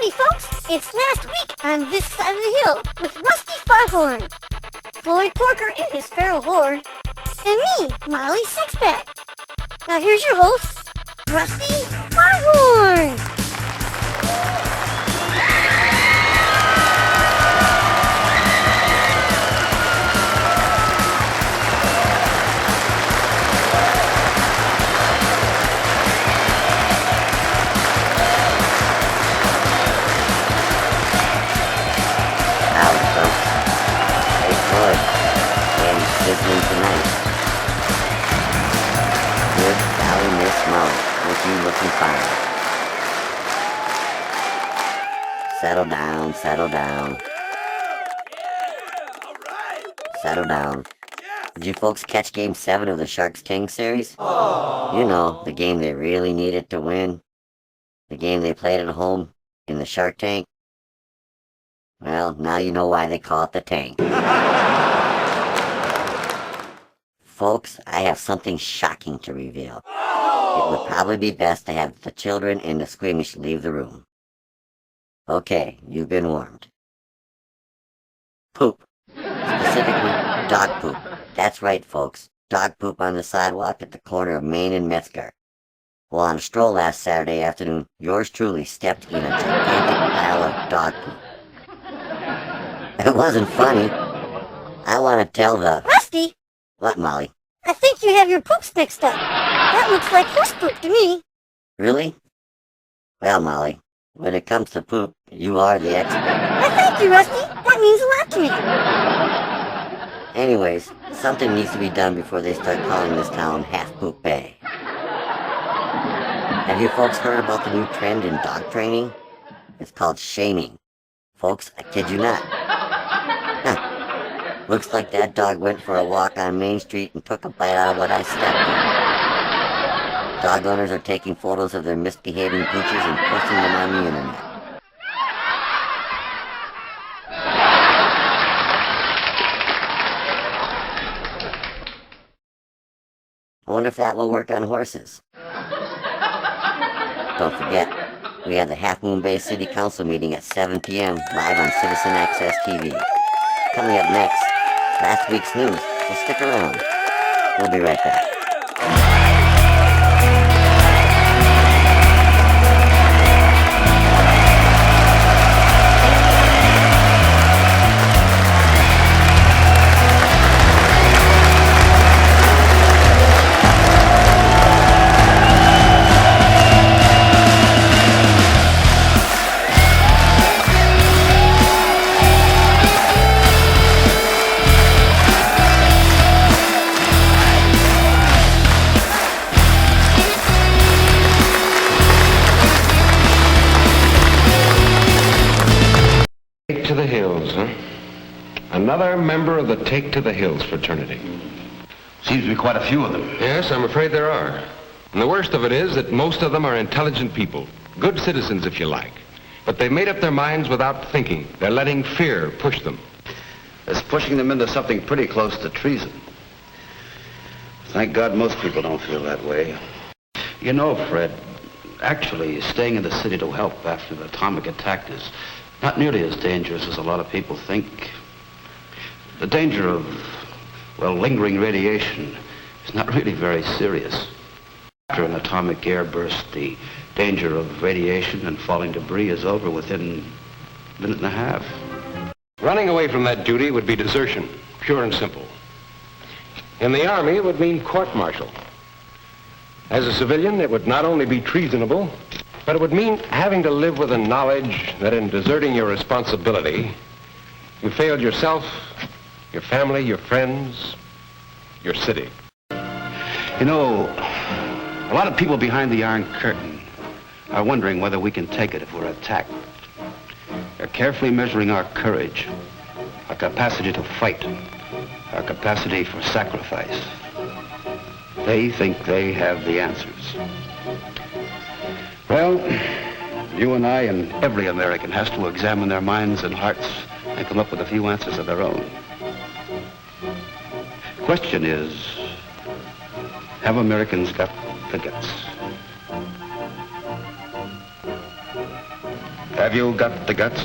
Howdy, folks! It's last week on this side of the hill with Rusty Foghorn, Floyd Porker and his feral horde, and me, Molly Sixpack. Now here's your host, Rusty Foghorn! Listening tonight. Good golly, Miss Mo, with you looking fine. Settle down, settle down. Settle down. Did you folks catch Game 7 of the Sharks King series? You know, the game they really needed to win. The game they played at home in the Shark Tank. Well, now you know why they call it the Tank. Folks, I have something shocking to reveal. It would probably be best to have the children and the squeamish leave the room. Okay, you've been warned. Poop. Specifically, dog poop. That's right, folks. Dog poop on the sidewalk at the corner of Main and Metzger. Well, on a stroll last Saturday afternoon, yours truly stepped in a gigantic pile of dog poop. It wasn't funny. I want to tell the... Rusty! What, Molly? I think you have your poops mixed up. That looks like horse poop to me. Really? Well, Molly, when it comes to poop, you are the expert. Well, thank you, Rusty. That means a lot to me. Anyways, something needs to be done before they start calling this town Half Poop Bay. Have you folks heard about the new trend in dog training? It's called shaming. Folks, I kid you not. Looks like that dog went for a walk on Main Street and took a bite out of what I stepped in. Dog owners are taking photos of their misbehaving pooches and posting them on the internet. I wonder if that will work on horses. Don't forget, we have the Half Moon Bay City Council meeting at 7 p.m. live on CitizenAccess.TV. Coming up next, last week's news, so stick around. We'll be right back. Take to the Hills, huh? Another member of the Take to the Hills fraternity. Seems to be quite a few of them. Yes, I'm afraid there are. And the worst of it is that most of them are intelligent people. Good citizens, if you like. But they've made up their minds without thinking. They're letting fear push them. It's pushing them into something pretty close to treason. Thank God most people don't feel that way. You know, Fred, actually staying in the city to help after the atomic attack is not nearly as dangerous as a lot of people think. The danger of, well, lingering radiation is not really very serious. After an atomic airburst, the danger of radiation and falling debris is over within a minute and a half. Running away from that duty would be desertion, pure and simple. In the Army, it would mean court-martial. As a civilian, it would not only be treasonable, but it would mean having to live with the knowledge that in deserting your responsibility, you failed yourself, your family, your friends, your city. You know, a lot of people behind the Iron Curtain are wondering whether we can take it if we're attacked. They're carefully measuring our courage, our capacity to fight, our capacity for sacrifice. They think they have the answers. Well, you and I and every American has to examine their minds and hearts and come up with a few answers of their own. The question is, have Americans got the guts? Have you got the guts?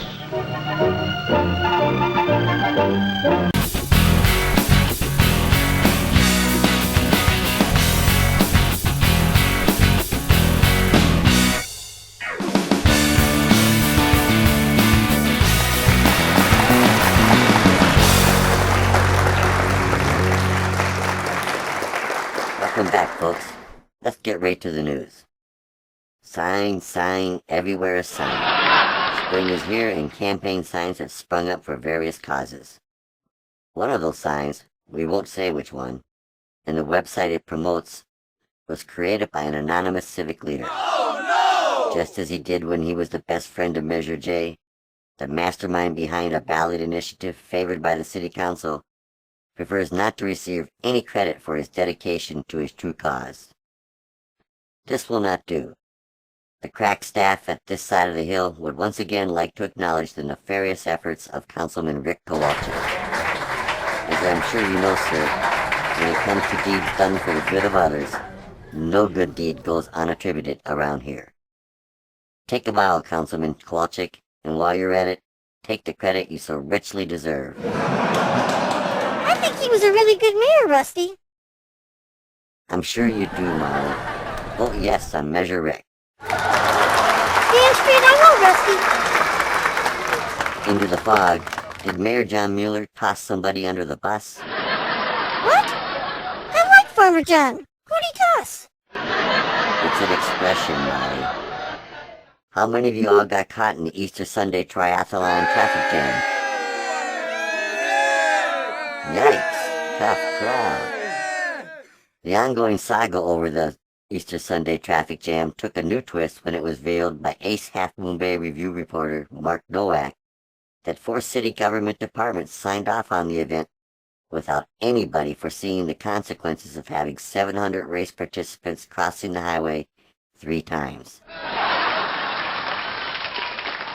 Welcome back, folks. Let's get right to the news. Sign, everywhere a sign. Spring is here and campaign signs have sprung up for various causes. One of those signs, we won't say which one, and the website it promotes, was created by an anonymous civic leader. Oh, no! Just as he did when he was the best friend of Measure J, the mastermind behind a ballot initiative favored by the city council prefers not to receive any credit for his dedication to his true cause. This will not do. The crack staff at this side of the hill would once again like to acknowledge the nefarious efforts of Councilman Rick Kowalczyk. As I'm sure you know, sir, when it comes to deeds done for the good of others, no good deed goes unattributed around here. Take a bow, Councilman Kowalczyk, and while you're at it, take the credit you so richly deserve. I think he was a really good mayor, Rusty. I'm sure you do, Molly. Vote yes on Measure Rick. Damn straight I will, Rusty. Into the fog, did Mayor John Mueller toss somebody under the bus? What? I like Farmer John. Who'd he toss? It's an expression, Molly. How many of you all got caught in the Easter Sunday triathlon traffic jam? Yikes, tough crowd. The ongoing saga over the Easter Sunday traffic jam took a new twist when it was veiled by Ace Half Moon Bay Review reporter Mark Nowak that 4 city government departments signed off on the event without anybody foreseeing the consequences of having 700 race participants crossing the highway 3 times.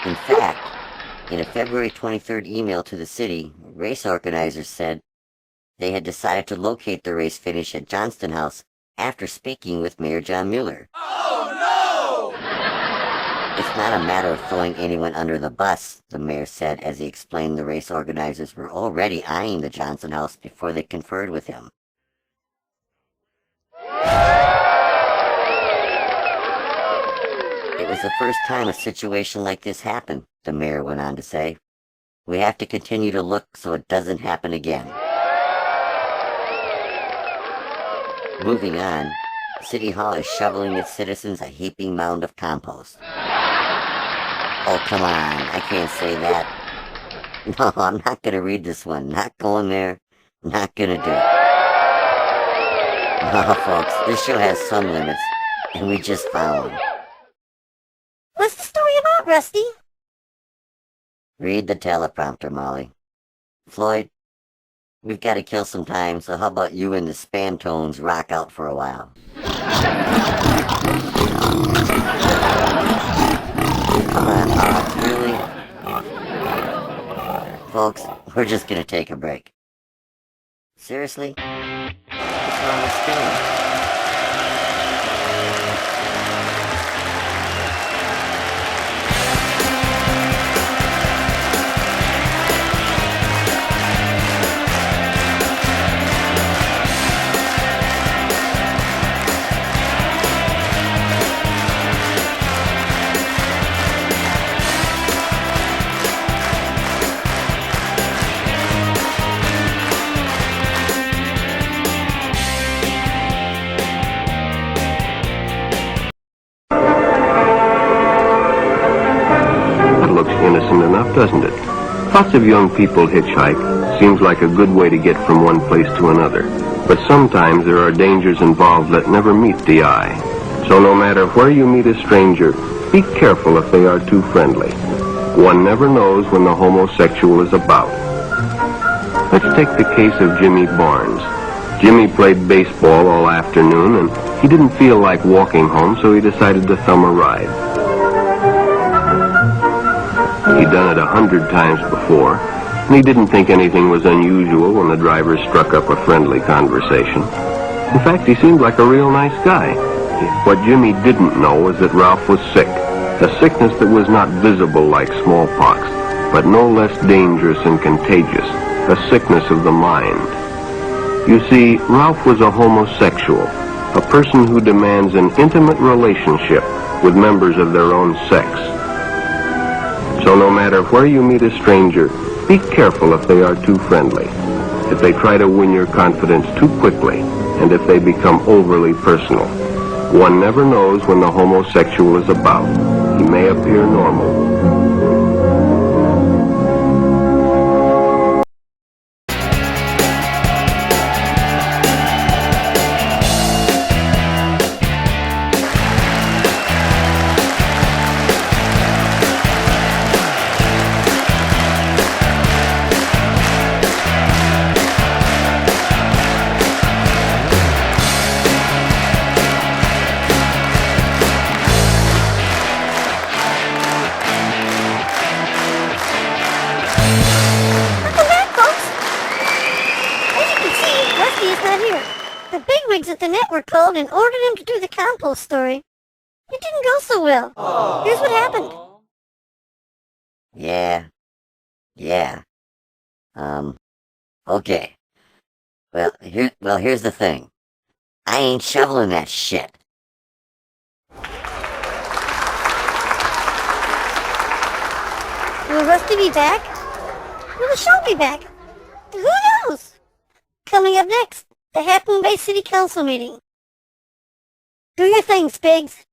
In fact, in a February 23rd email to the city, race organizers said they had decided to locate the race finish at Johnston House after speaking with Mayor John Mueller. Oh, no! It's not a matter of throwing anyone under the bus, the mayor said as he explained the race organizers were already eyeing the Johnston House before they conferred with him. It was the first time a situation like this happened, the mayor went on to say. We have to continue to look so it doesn't happen again. Moving on, City Hall is shoveling its citizens a heaping mound of compost. Oh, come on, I can't say that. No, I'm not going to read this one. Not going there. Not going to do it. Oh, folks, this show has some limits, and we just found one. What's the story about, Rusty? Read the teleprompter, Molly. Floyd, we've got to kill some time, so how about you and the spam tones rock out for a while? Come on, Bob, really? Folks, we're just gonna take a break. Seriously? What's wrong with spam? Innocent enough, doesn't it? Lots of young people hitchhike. Seems like a good way to get from one place to another. But sometimes there are dangers involved that never meet the eye. So no matter where you meet a stranger, be careful if they are too friendly. One never knows when the homosexual is about. Let's take the case of Jimmy Barnes. Jimmy played baseball all afternoon, and he didn't feel like walking home, so he decided to thumb a ride. He'd done it 100 times before, and he didn't think anything was unusual when the driver struck up a friendly conversation. In fact, he seemed like a real nice guy. What Jimmy didn't know was that Ralph was sick, a sickness that was not visible like smallpox, but no less dangerous and contagious, a sickness of the mind. You see, Ralph was a homosexual, a person who demands an intimate relationship with members of their own sex. So no matter where you meet a stranger, be careful if they are too friendly, if they try to win your confidence too quickly, and if they become overly personal. One never knows when the homosexual is about. He may appear normal. The bigwigs at the network called and ordered him to do the compost story. It didn't go so well. Here's what happened. Yeah. Okay. Here's the thing. I ain't shoveling that shit. Will Rusty be back? Will the show be back? Who knows? Coming up next, the Half Moon Bay City Council meeting. Do your thing, Spigs.